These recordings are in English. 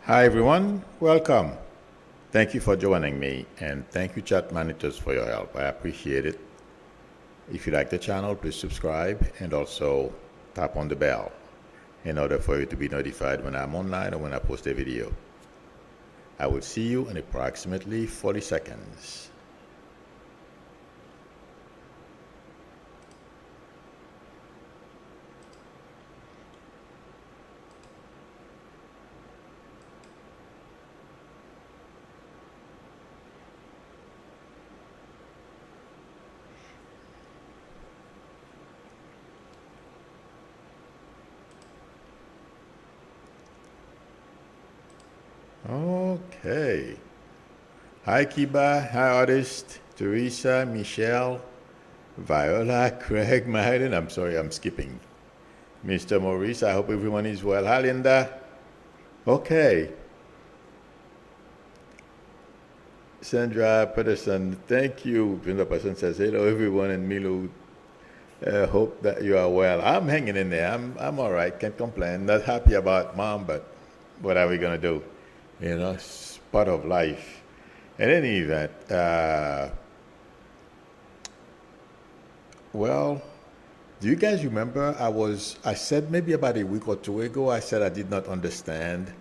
Hi everyone, welcome. Thank you for joining me and thank you chat monitors for your help. I appreciate it. If you like the channel, please subscribe and also tap on the bell in order for you to be notified when I'm online or when I post a video. I will see you in approximately 40 seconds. Okay. Hi Kiba, hi artist, Teresa, Michelle, Viola, Craig, Maiden. I'm sorry, I'm skipping. Mr. Maurice, I hope everyone is well. Hi Linda. Okay. Sandra Peterson, thank you. Linda Person says, hello everyone, and Milu, hope that you are well. I'm hanging in there. I'm all right. Can't complain. Not happy about mom, but what are we gonna do? It's part of life. In any event, well, do you guys remember I said maybe about a week or two ago, I said I did not understand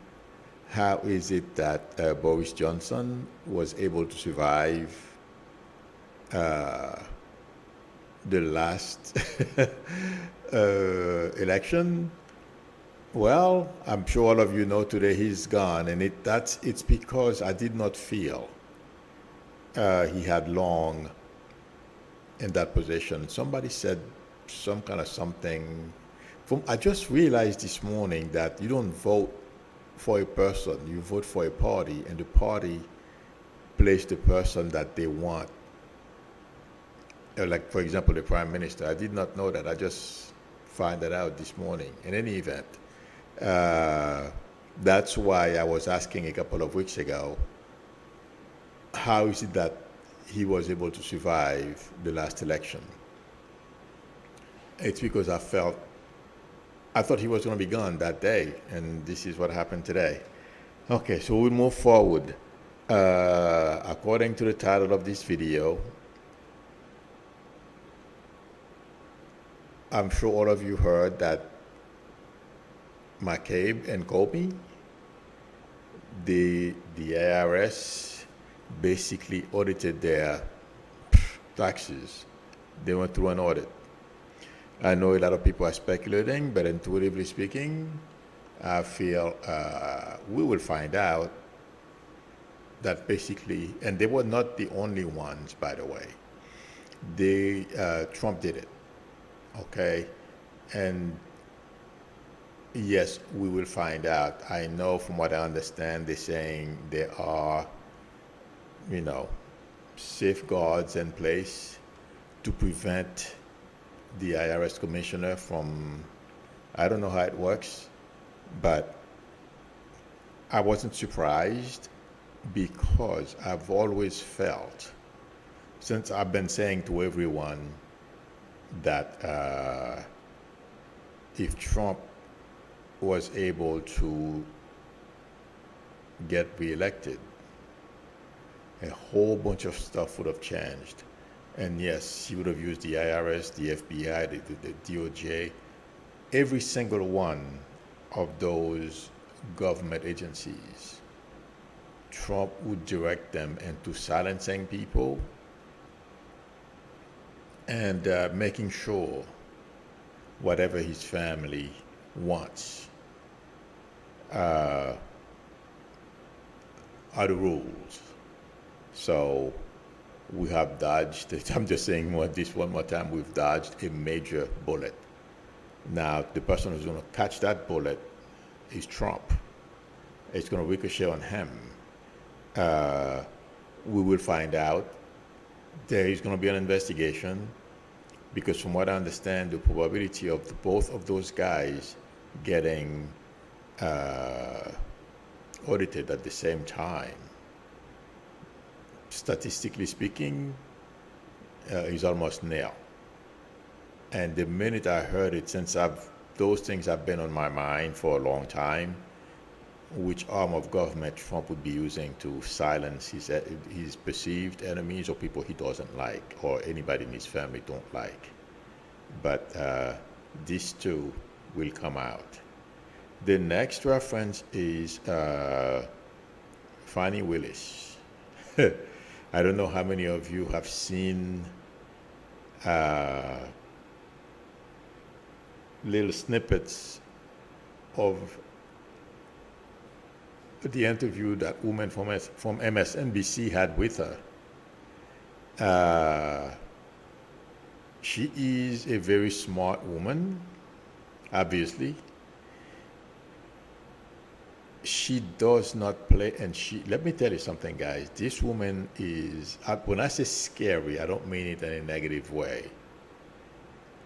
how is it that Boris Johnson was able to survive the last election? Well, I'm sure all of you know today he's gone, and it's because I did not feel he had long in that position. Somebody said some kind of something. I just realized this morning that you don't vote for a person, you vote for a party, and the party plays the person that they want. Like, for example, the prime minister. I did not know that. I just found that out this morning. In any event, that's why I was asking a couple of weeks ago, how is it that he was able to survive the last election? It's because I thought he was going to be gone that day, and this is what happened today. Okay, so we'll move forward. According to the title of this video, I'm sure all of you heard that McCabe and Comey, the IRS basically audited their taxes. They went through an audit. I know a lot of people are speculating, but intuitively speaking, I feel we will find out that basically, and they were not the only ones, by the way. Trump did it, okay? And yes, we will find out. I know from what I understand, they're saying there are, safeguards in place to prevent the IRS commissioner from, I don't know how it works, but I wasn't surprised because I've always felt, since I've been saying to everyone that if Trump was able to get reelected, a whole bunch of stuff would have changed. And yes, he would have used the IRS, the FBI, the DOJ, every single one of those government agencies. Trump would direct them into silencing people and making sure whatever his family wants are the rules. So we have dodged, I'm just saying this one more time, we've dodged a major bullet. Now, the person who's going to catch that bullet is Trump. It's going to ricochet on him. We will find out. There is going to be an investigation because from what I understand, the probability of both of those guys getting audited at the same time, statistically speaking, is almost nil. And the minute I heard it, since those things have been on my mind for a long time, which arm of government Trump would be using to silence his perceived enemies or people he doesn't like or anybody in his family don't like. But these two will come out. The next reference is Fannie Willis. I don't know how many of you have seen little snippets of the interview that woman from MSNBC had with her. She is a very smart woman, obviously. She does not play, and let me tell you something, guys. This woman is, when I say scary, I don't mean it in a negative way.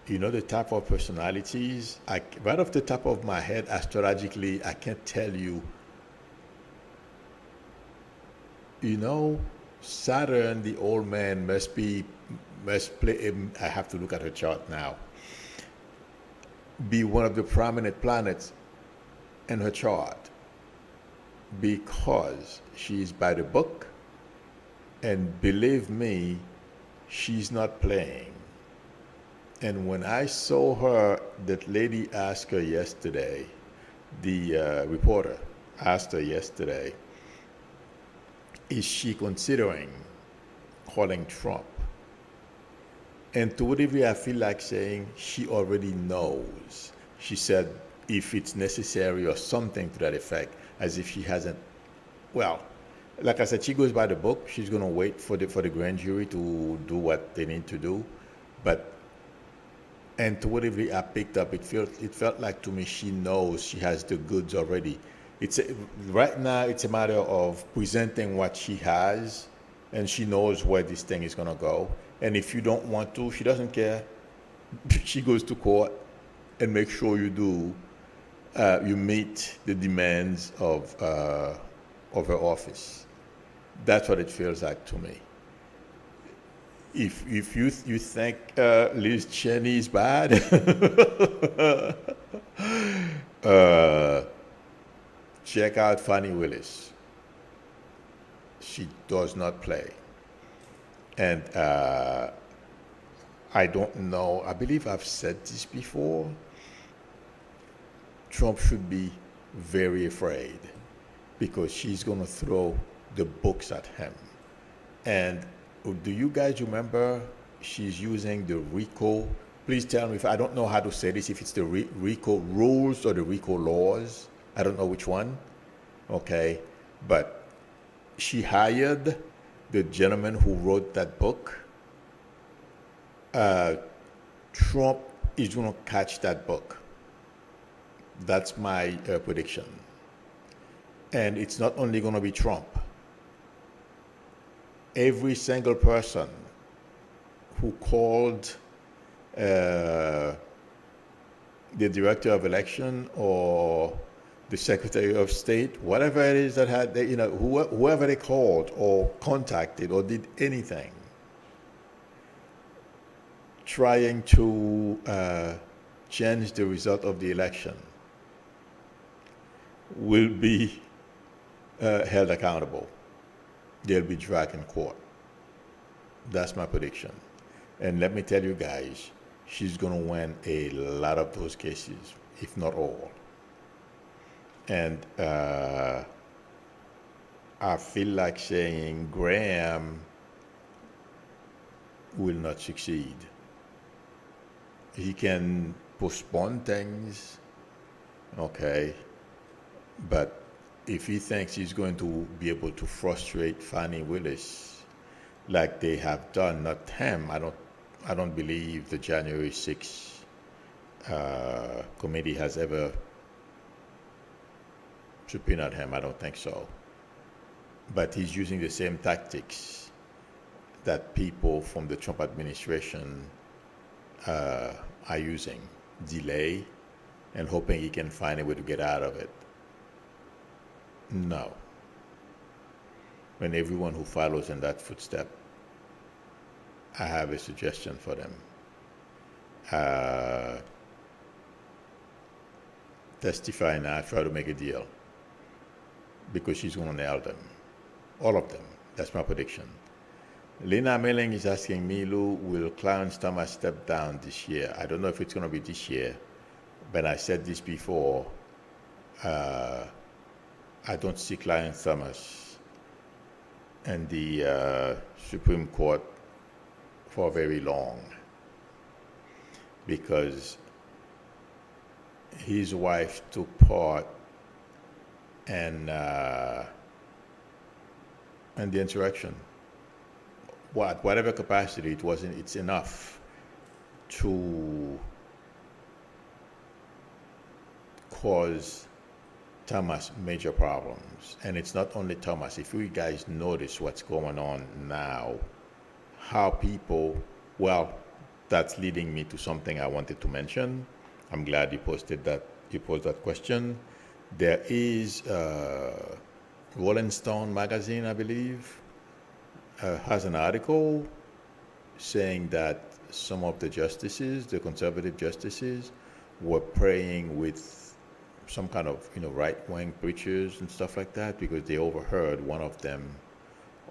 You know the type of personalities, right off the top of my head, astrologically, I can't tell you. You know, Saturn, the old man, must play, I have to look at her chart now, be one of the prominent planets in her chart because she's by the book, and believe me, she's not playing. And when I saw her, that lady asked her yesterday, the reporter asked her yesterday, is she considering calling Trump? And to what degree I feel like saying she already knows. She said, if it's necessary or something to that effect, as if she hasn't. Well, like I said, she goes by the book. She's going to wait for the grand jury to do what they need to do. But, and to what degree I picked up, it felt like to me she knows she has the goods already. Right now, it's a matter of presenting what she has, and she knows where this thing is going to go. And if you don't want to, she doesn't care. She goes to court and makes sure you meet the demands of her office. That's what it feels like to me. If you think Liz Cheney is bad, check out Fannie Willis. She does not play. And I don't know, I believe I've said this before. Trump should be very afraid because she's going to throw the books at him. And do you guys remember she's using the RICO? Please tell me if I don't know how to say this, if it's the RICO rules or the RICO laws. I don't know which one. Okay. But she hired the gentleman who wrote that book. Trump is going to catch that book. That's my prediction. And it's not only going to be Trump. Every single person who called the director of election or the secretary of state, whatever it is that had, whoever they called or contacted or did anything trying to change the result of the election will be held accountable. They'll be dragged in court. That's my prediction. And let me tell you guys, she's going to win a lot of those cases, if not all. And I feel like saying Graham will not succeed. He can postpone things, okay, but if he thinks he's going to be able to frustrate Fannie Willis like they have done, not him, I don't believe the January 6th committee has ever subpoenaed him. I don't think so. But he's using the same tactics that people from the Trump administration are using. Delay and hoping he can find a way to get out of it. No. And everyone who follows in that footstep, I have a suggestion for them. Testify now, try to make a deal. because she's going to nail them. All of them. That's my prediction. Lena Melling is asking me, Lou, will Clarence Thomas step down this year? I don't know if it's going to be this year, but I said this before. I don't see Clarence Thomas in the Supreme Court for very long, because his wife took part in the insurrection. Whatever capacity it was in, it's enough to cause Thomas major problems. And it's not only Thomas. If you guys notice what's going on now, how people, well, that's leading me to something I wanted to mention. I'm glad you posed that question. There is Rolling Stone magazine, I believe, has an article saying that some of the justices, the conservative justices, were praying with some kind of right-wing preachers and stuff like that, because they overheard one of them,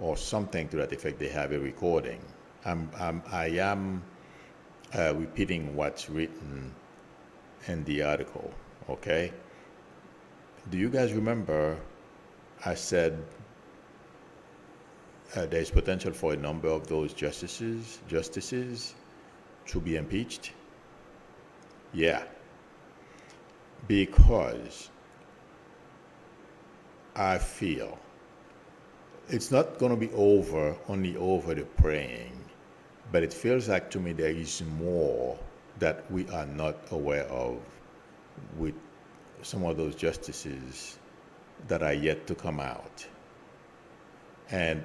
or something to that effect. They have a recording. I am repeating what's written in the article. Okay. Do you guys remember I said there's potential for a number of those justices to be impeached? Yeah. Because I feel it's not going to be only over the praying, but it feels like to me there is more that we are not aware of with some of those justices that are yet to come out. And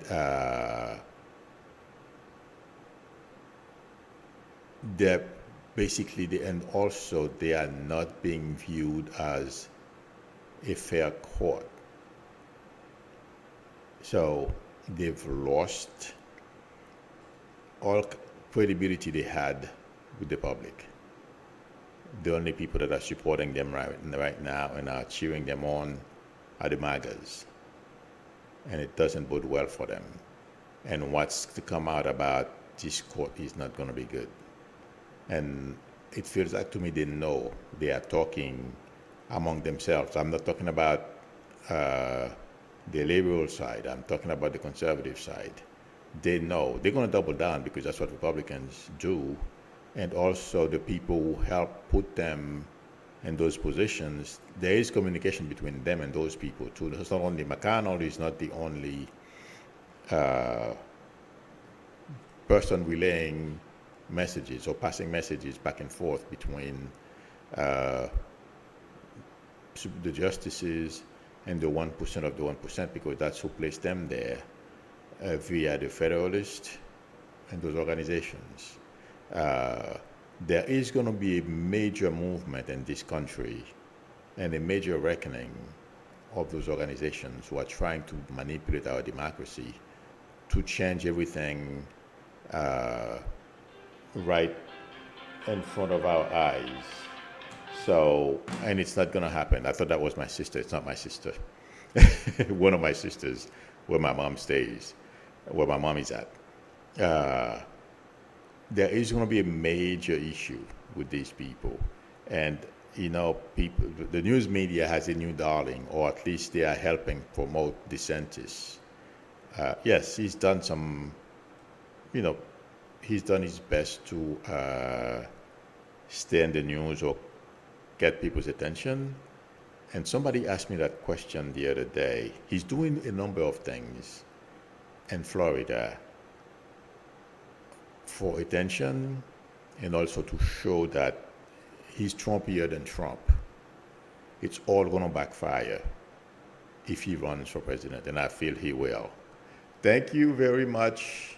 they're basically, and also they are not being viewed as a fair court. So they've lost all credibility they had with the public. The only people that are supporting them right now and are cheering them on are the MAGAs. And it doesn't bode well for them. And what's to come out about this court is not going to be good. And it feels like to me they know they are talking among themselves. I'm not talking about the liberal side. I'm talking about the conservative side. They know they're going to double down because that's what Republicans do. And also the people who help put them in those positions, there is communication between them and those people too. It's not only McConnell is not the only person relaying messages or passing messages back and forth between the justices and the 1% of the 1%, because that's who placed them there via the Federalists and those organizations. There is going to be a major movement in this country and a major reckoning of those organizations who are trying to manipulate our democracy to change everything right in front of our eyes. So, and it's not going to happen. I thought that was my sister. It's not my sister. One of my sisters, where my mom stays, where my mom is at. There is going to be a major issue with these people. And, people, the news media has a new darling, or at least they are helping promote DeSantis. Yes, he's done some, he's done his best to stay in the news or get people's attention. And somebody asked me that question the other day. He's doing a number of things in Florida for attention and also to show that he's Trumpier than Trump. It's all going to backfire if he runs for president, and I feel he will. Thank you very much,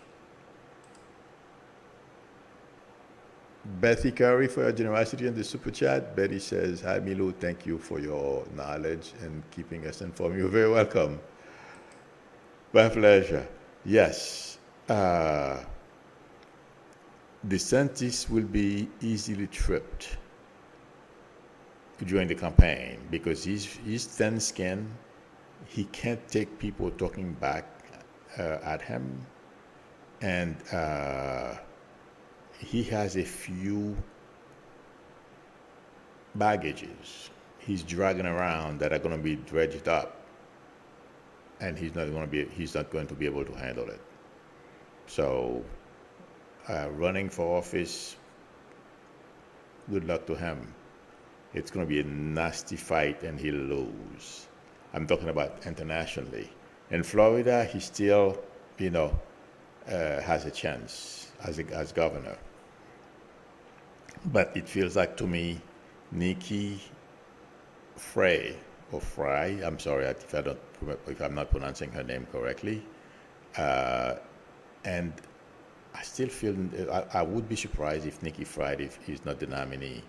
Betty Curry, for your generosity in the super chat. Betty says, "Hi Milou, thank you for your knowledge and keeping us informed." You're very welcome. My pleasure. Yes. DeSantis will be easily tripped during the campaign because he's thin-skinned he can't take people talking back at him, and he has a few baggages he's dragging around that are going to be dredged up, and he's not going to be able to handle it. So, running for office, good luck to him. It's going to be a nasty fight, and he'll lose. I'm talking about internationally. In Florida, he still, has a chance as governor. But it feels like to me, Nikki Frey or Fry, I'm sorry if I'm not pronouncing her name correctly, and I still feel I would be surprised if Nikki Fried if he's not the nominee.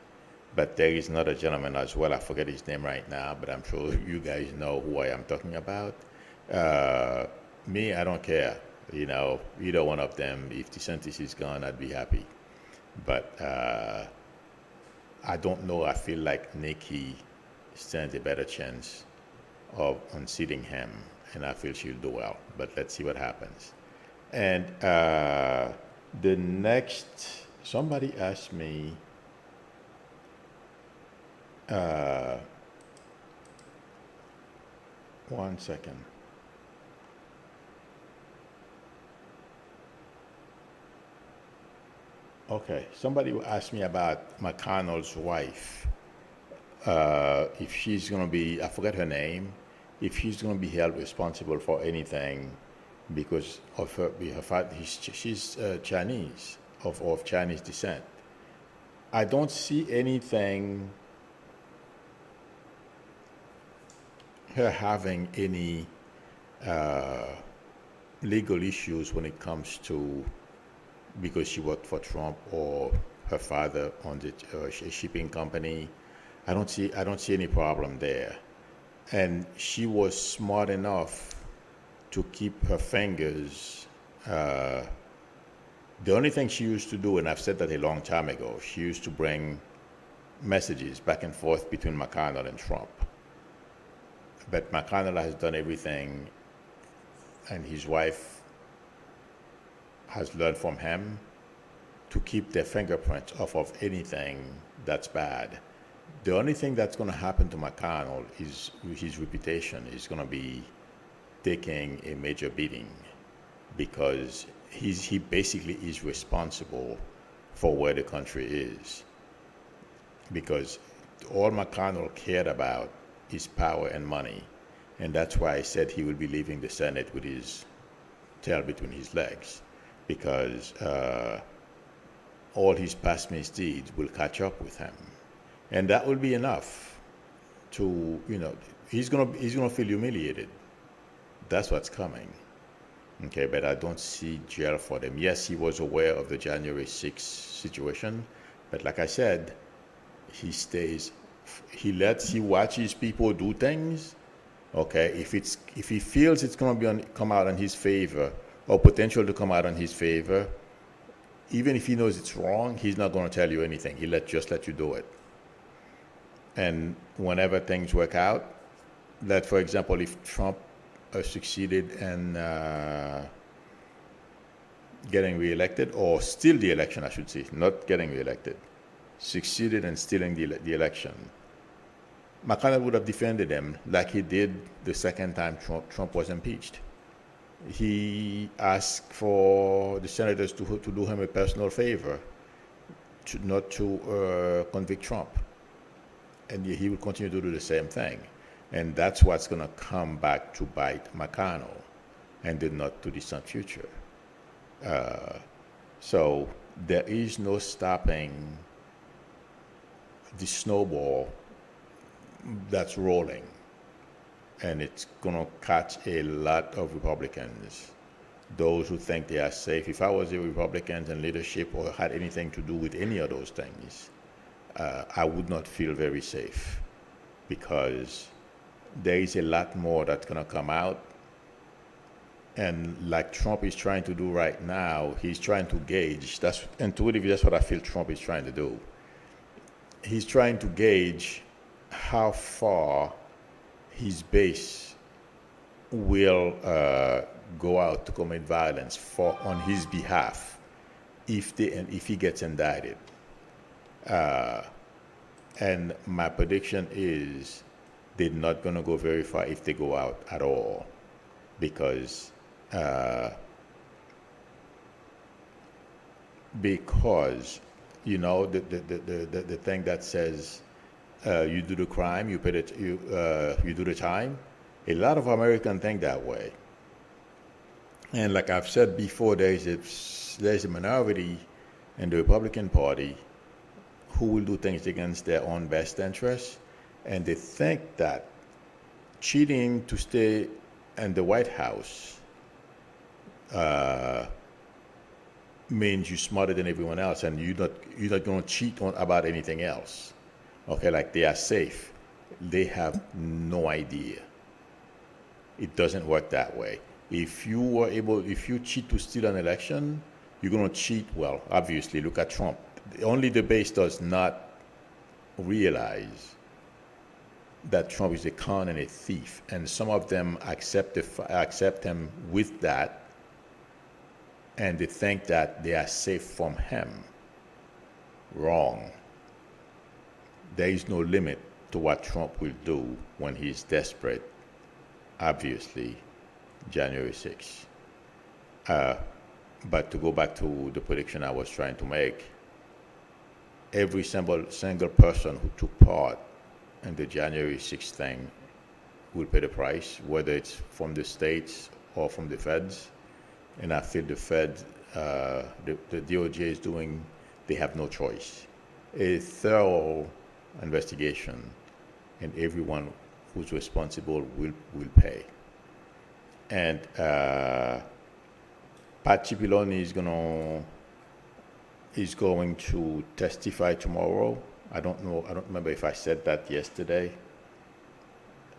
But there is another gentleman as well. I forget his name right now, but I'm sure you guys know who I am talking about. Me, I don't care. Either one of them. If DeSantis is gone, I'd be happy. But I don't know. I feel like Nikki stands a better chance of unseating him, and I feel she'll do well. But let's see what happens. And the next, somebody asked me, one second. Okay, somebody asked me about McConnell's wife. If she's going to be, I forget her name, if she's going to be held responsible for anything because of her father, she's Chinese, of Chinese descent. I don't see anything, her having any legal issues when it comes to, because she worked for Trump or her father on the shipping company. I don't see any problem there. And she was smart enough to keep her fingers. The only thing she used to do, and I've said that a long time ago, she used to bring messages back and forth between McConnell and Trump. But McConnell has done everything, and his wife has learned from him to keep their fingerprints off of anything that's bad. The only thing that's going to happen to McConnell is his reputation is going to be taking a major beating, because he basically is responsible for where the country is. Because all McConnell cared about is power and money, and that's why I said he will be leaving the Senate with his tail between his legs, because all his past misdeeds will catch up with him, and that will be enough to, he's gonna feel humiliated. That's what's coming. Okay, but I don't see jail for them. Yes, he was aware of the January 6th situation, but like I said, he watches people do things. Okay, if he feels it's going to come out in his favor, or potential to come out in his favor, even if he knows it's wrong, he's not going to tell you anything. He'll just let you do it. And whenever things work out, that, for example, if Trump succeeded in getting reelected, or steal the election, I should say, not getting reelected, succeeded in stealing the election, McConnell would have defended him like he did the second time Trump was impeached. He asked for the senators to do him a personal favor, not to convict Trump. And he will continue to do the same thing. And that's what's going to come back to bite McConnell, and the not too distant future. So there is no stopping the snowball that's rolling, and it's going to catch a lot of Republicans, those who think they are safe. If I was a Republican in leadership or had anything to do with any of those things, I would not feel very safe, because there is a lot more that's going to come out. And like Trump is trying to do right now, he's trying to gauge, intuitively that's what I feel Trump is trying to do. He's trying to gauge how far his base will go out to commit violence on his behalf if he gets indicted. And my prediction is they're not going to go very far if they go out at all, because the thing that says you do the crime, you do the time. A lot of Americans think that way, and like I've said before, there's a minority in the Republican Party who will do things against their own best interests, and they think that cheating to stay in the White House means you're smarter than everyone else, and you're not going to cheat about anything else. Okay, like they are safe. They have no idea. It doesn't work that way. If you cheat to steal an election, you're going to cheat. Well, obviously, look at Trump. Only the base does not realize that Trump is a con and a thief, and some of them accept him with that, and they think that they are safe from him. Wrong. There is no limit to what Trump will do when he's desperate. Obviously, January 6th. But to go back to the prediction I was trying to make, every single person who took part in the January 6th thing will pay the price, whether it's from the states or from the feds. And I feel the Fed, the DOJ is doing, they have no choice. A thorough investigation, and everyone who's responsible will pay. And Pat Cipollone is going to testify tomorrow. I don't remember if I said that yesterday.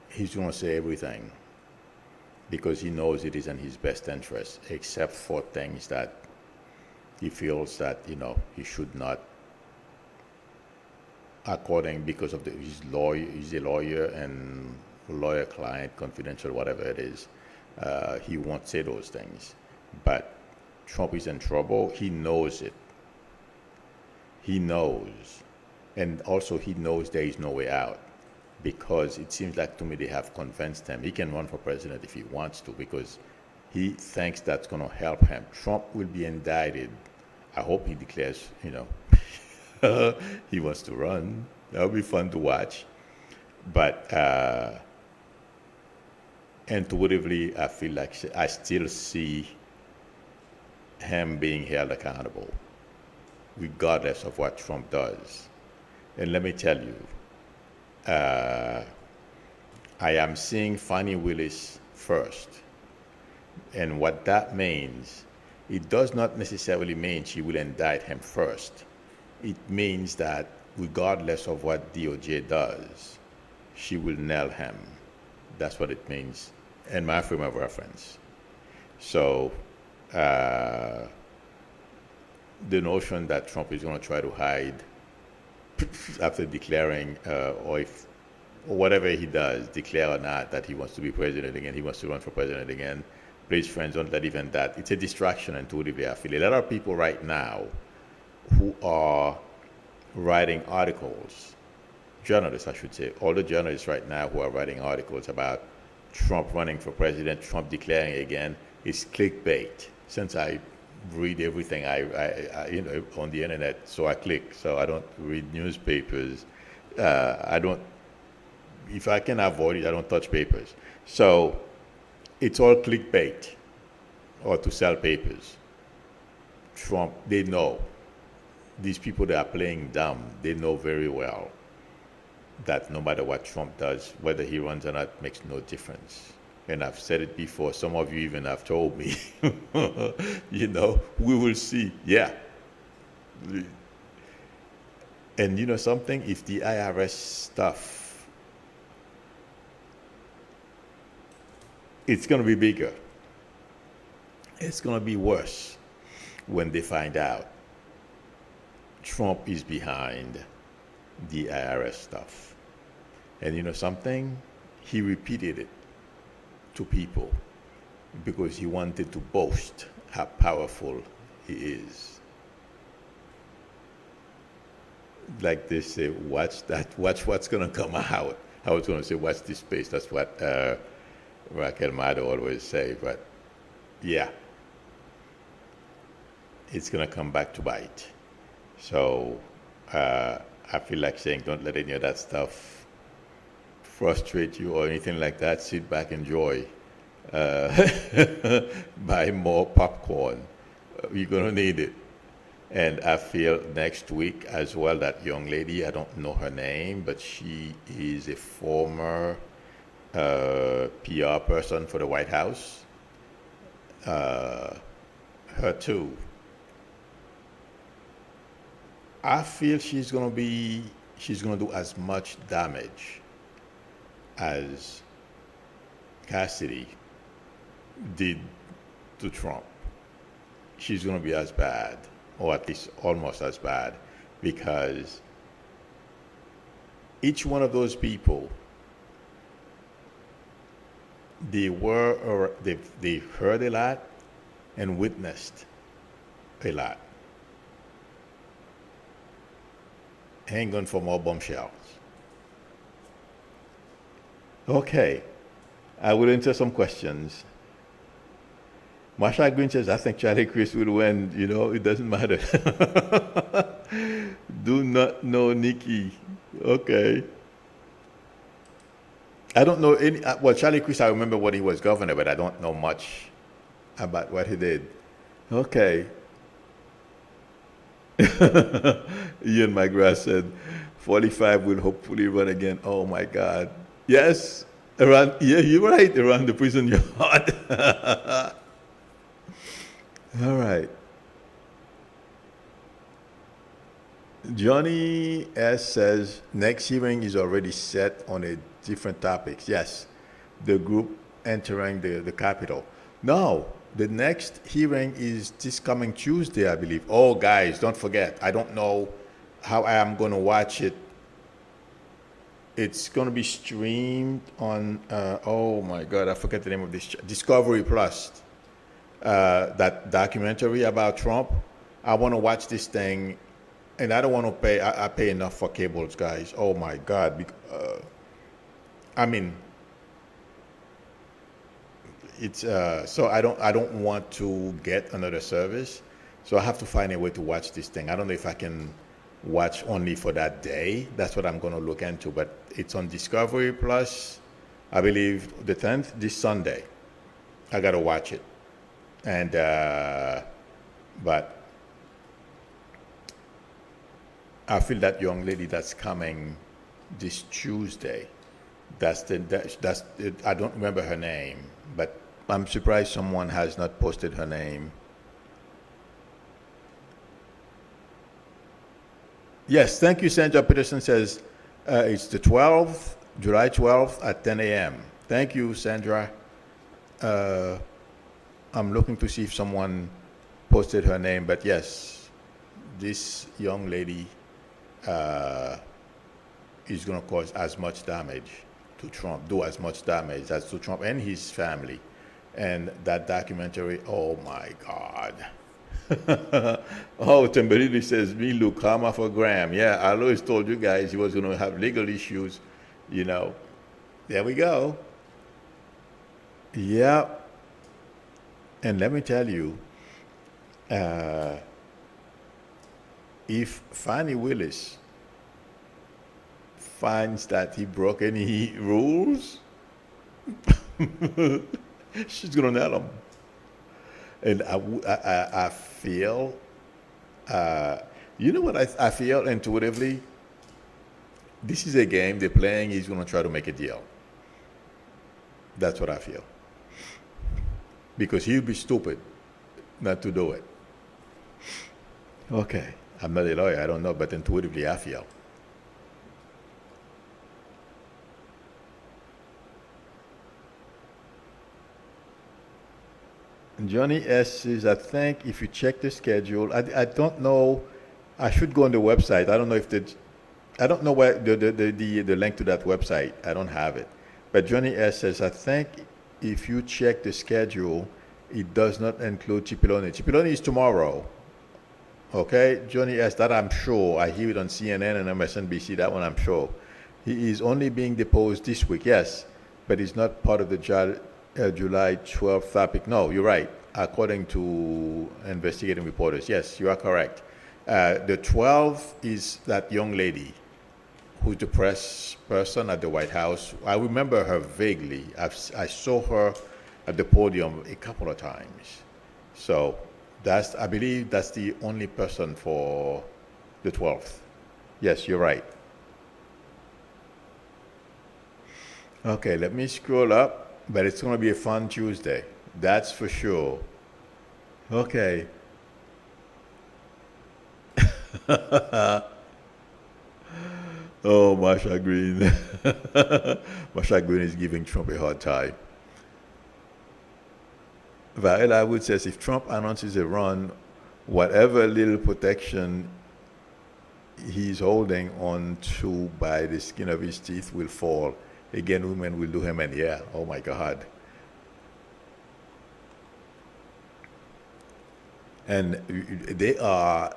He's going to say everything because he knows it is in his best interest, except for things that he feels that he should not, because of his lawyer. He's a lawyer, and lawyer-client confidential, whatever it is. He won't say those things. But Trump is in trouble. He knows it. He knows. And also he knows there is no way out, because it seems like to me they have convinced him. He can run for president if he wants to, because he thinks that's going to help him. Trump will be indicted. I hope he declares, he wants to run. That'll be fun to watch. But intuitively, I feel like I still see him being held accountable, regardless of what Trump does. And let me tell you, I am seeing Fani Willis first. And what that means, it does not necessarily mean she will indict him first. It means that regardless of what DOJ does, she will nail him. That's what it means in my frame of reference. So the notion that Trump is going to try to hide after declaring, or whatever he does, declare or not, that he wants to be president again, he wants to run for president again, please, friends, don't let even that. It's a distraction intuitively, I feel. A lot of people right now who are writing articles, journalists, I should say, all the journalists right now who are writing articles about Trump running for president, Trump declaring again, is clickbait. Since I read everything I on the internet, so I click. So I don't read newspapers. I don't, if I can avoid it, I don't touch papers. So it's all clickbait or to sell papers. Trump, they know. These people that are playing dumb, they know very well that no matter what Trump does, whether he runs or not, makes no difference. And I've said it before. Some of you even have told me, we will see. Yeah. And you know something? If the IRS stuff, it's going to be bigger. It's going to be worse when they find out Trump is behind the IRS stuff. And you know something? He repeated it to people because he wanted to boast how powerful he is. Like they say, watch what's going to come out. I was going to say, watch this space. That's what Raquel Mado always say. But yeah, it's going to come back to bite. So I feel like saying, don't let any of that stuff frustrate you or anything like that. Sit back, enjoy. Buy more popcorn. You're going to need it. And I feel next week as well, that young lady, I don't know her name, but she is a former PR person for the White House. Her too. I feel she's going to do as much damage as Cassidy did to Trump. She's going to be as bad, or at least almost as bad, because each one of those people, they heard a lot and witnessed a lot. Hang on for more bombshells. Okay, I will answer some questions. Marsha Green says, I think Charlie Chris will win. You know, it doesn't matter. Do not know Nikki. Okay. I don't know any. Well, Charlie Chris, I remember when he was governor, but I don't know much about what he did. Okay. Ian McGrath said, 45 will hopefully run again. Oh my God. Yes. Around. Yeah, you're right. Around the prison yard. All right. Johnny S. says, next hearing is already set on a different topics. Yes, the group entering the Capitol. No, the next hearing is this coming Tuesday, I believe. Oh, guys, don't forget, I don't know how I am going to watch it. It's going to be streamed on, oh my God, I forget the name of this, Discovery Plus. That documentary about Trump. I want to watch this thing, and I don't want to pay. I pay enough for cables, guys. Oh my God! I mean, it's so I don't want to get another service, so I have to find a way to watch this thing. I don't know if I can watch only for that day. That's what I'm going to look into. But it's on Discovery Plus, I believe, the 10th, this Sunday. I got to watch it. And but I feel that young lady that's coming this Tuesday, that's it. I don't remember her name, but I'm surprised someone has not posted her name. Yes, thank you. Sandra Peterson says it's the 12th, July 12th at 10 a.m. Thank you, Sandra. I'm looking to see if someone posted her name, but yes, this young lady is going to cause as much damage to Trump, do as much damage as to Trump and his family. And that documentary, oh my God. Oh, Timberlake says, me look karma for Graham. Yeah, I always told you guys he was going to have legal issues, you know. There we go. Yeah. And let me tell you, if Fannie Willis finds that he broke any rules, she's going to nail him. And I feel, you know what I feel intuitively? This is a game they're playing. He's going to try to make a deal. That's what I feel. Because he'd be stupid not to do it. Okay, I'm not a lawyer, I don't know, but intuitively I feel. Johnny S. says, I think if you check the schedule, I don't know, I should go on the website. I don't know if I don't know where the link to that website. I don't have it. But Johnny S. says, I think if you check the schedule, it does not include Cipollone. Cipollone is tomorrow. Okay, Johnny S., that I'm sure. I hear it on CNN and MSNBC, that one I'm sure. He is only being deposed this week, yes, but he's not part of the July 12th topic. No, you're right, according to investigating reporters. Yes, you are correct. The 12th is that young lady who's the press person at the White House. I remember her vaguely. I saw her at the podium a couple of times. So I believe that's the only person for the 12th. Yes, you're right. Okay, let me scroll up, but it's going to be a fun Tuesday. That's for sure. Okay. Oh, Masha Green. Masha Green is giving Trump a hard time. Varela Wood says if Trump announces a run, whatever little protection he's holding on to by the skin of his teeth will fall. Again, women will do him in. Yeah, oh my God. And they are,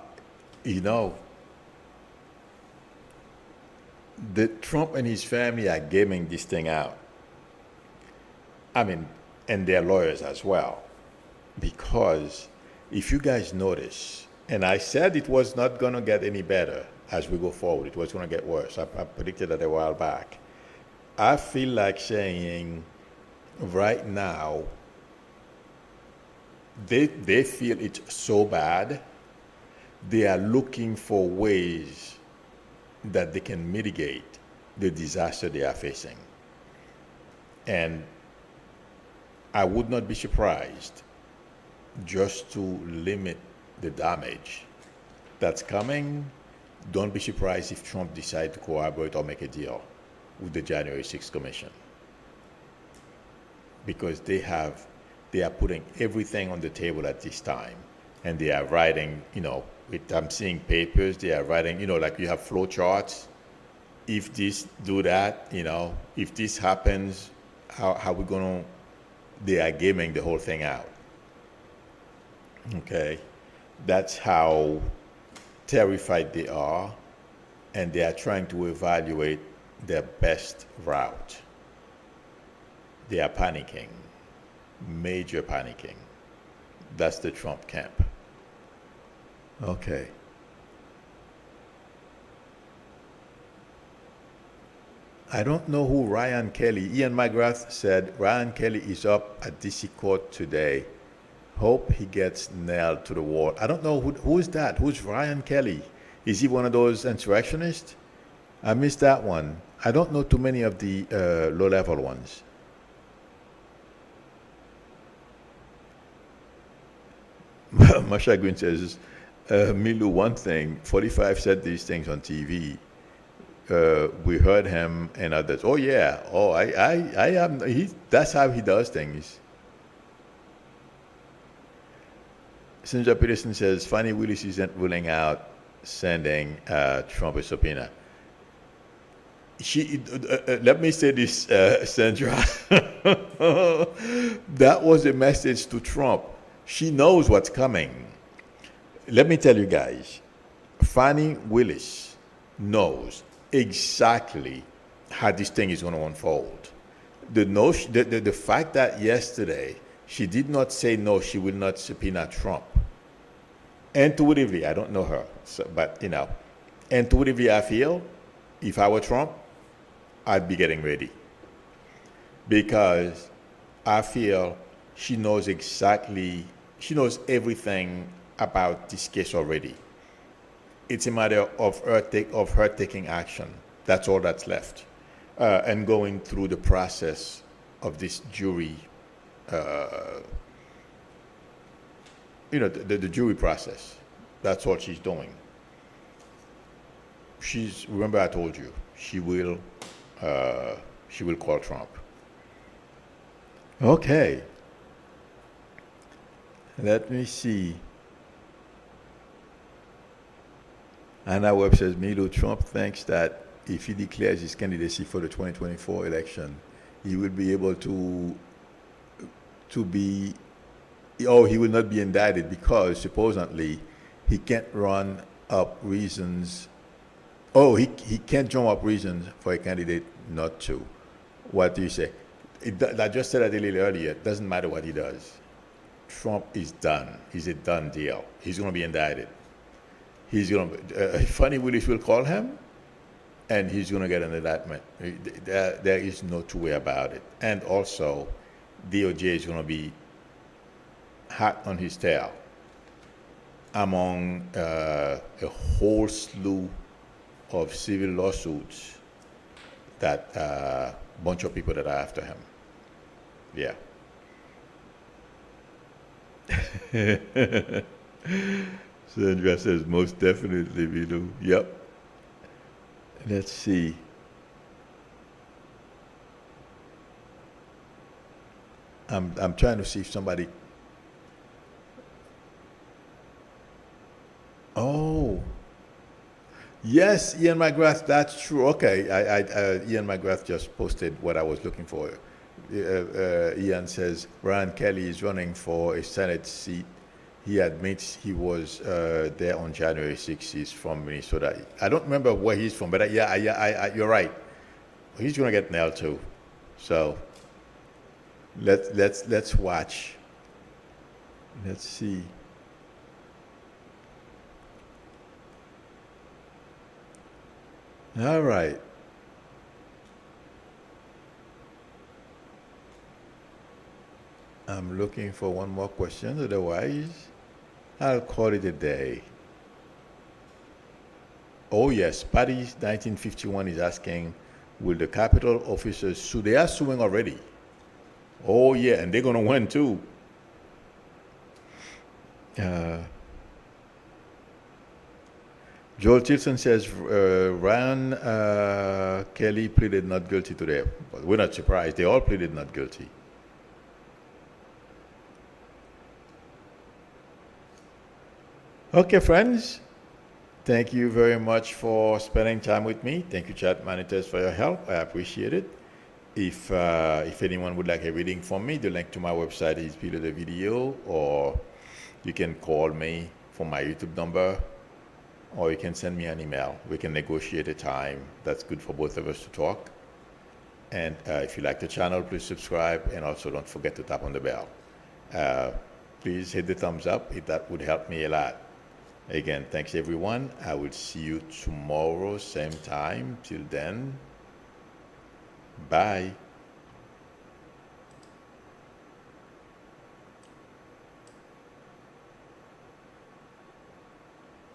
the Trump and his family are gaming this thing out. I mean, and their lawyers as well. Because if you guys notice, and I said it was not going to get any better as we go forward, it was going to get worse. I predicted that a while back. I feel like saying right now, they feel it's so bad, they are looking for ways that they can mitigate the disaster they are facing. And I would not be surprised just to limit the damage that's coming. Don't be surprised if Trump decides to cooperate or make a deal with the January 6th Commission. Because they are putting everything on the table at this time. And they are writing, I'm seeing papers, they are writing, like you have flow charts. If this, do that, if this happens, how we going to, they are gaming the whole thing out. Okay, that's how terrified they are, and they are trying to evaluate their best route. They are panicking, major panicking. That's the Trump camp. Okay. I don't know who Ryan Kelly, Ian McGrath said Ryan Kelly is up at DC court today. Hope he gets nailed to the wall. I don't know who is that. Who's Ryan Kelly? Is he one of those insurrectionists? I missed that one. I don't know too many of the low-level ones. Masha Green says, Milu, one thing, 45 said these things on TV. We heard him and others. Oh yeah. Oh, I am. That's how he does things. Senator Peterson says Fannie Willis isn't ruling out sending Trump a subpoena. Let me say this, Sandra. That was a message to Trump. She knows what's coming. Let me tell you guys, Fannie Willis knows exactly how this thing is going to unfold. The fact that yesterday she did not say no, she will not subpoena Trump. Intuitively, I don't know her, but intuitively I feel if I were Trump, I'd be getting ready. Because I feel she knows everything about this case already. It's a matter of her taking action. That's all that's left. And going through the process of this jury, the jury process. That's all she's doing. Remember I told you, she will call Trump. Okay. Let me see. Anna Webb says, Milo, Trump thinks that if he declares his candidacy for the 2024 election, he will be able to to be, oh, he will not be indicted because supposedly he can't run up reasons. Oh, he can't drum up reasons for a candidate not to. What do you say? I just said that a little earlier. It doesn't matter what he does. Trump is done. He's a done deal. He's going to be indicted. He's going to, Funny Willis will call him, and he's going to get an indictment. There is no two way about it. And also, DOJ is going to be hot on his tail among a whole slew of civil lawsuits that bunch of people that are after him. Yeah. Sandra says, most definitely we do. Yep. Let's see. I'm trying to see if somebody. Oh. Yes, Ian McGrath, that's true. Okay, Ian McGrath just posted what I was looking for. Ian says, Ryan Kelly is running for a Senate seat. He admits he was there on January 6th. He's from Minnesota. I don't remember where he's from, but you're right. He's going to get nailed too. So let's watch. Let's see. All right. I'm looking for one more question. Otherwise, I'll call it a day. Oh, yes. Patty 1951 is asking, will the Capitol officers sue? They are suing already. Oh, yeah. And they're going to win, too. Joel Tilson says Ryan Kelly pleaded not guilty today. But we're not surprised. They all pleaded not guilty. Okay, friends. Thank you very much for spending time with me. Thank you, chat monitors, for your help. I appreciate it. If anyone would like a reading from me, the link to my website is below the video, or you can call me from my YouTube number, or you can send me an email. We can negotiate a time that's good for both of us to talk. And if you like the channel, please subscribe, and also don't forget to tap on the bell. Please hit the thumbs up. That would help me a lot. Again, thanks everyone. I will see you tomorrow, same time. Till then, bye.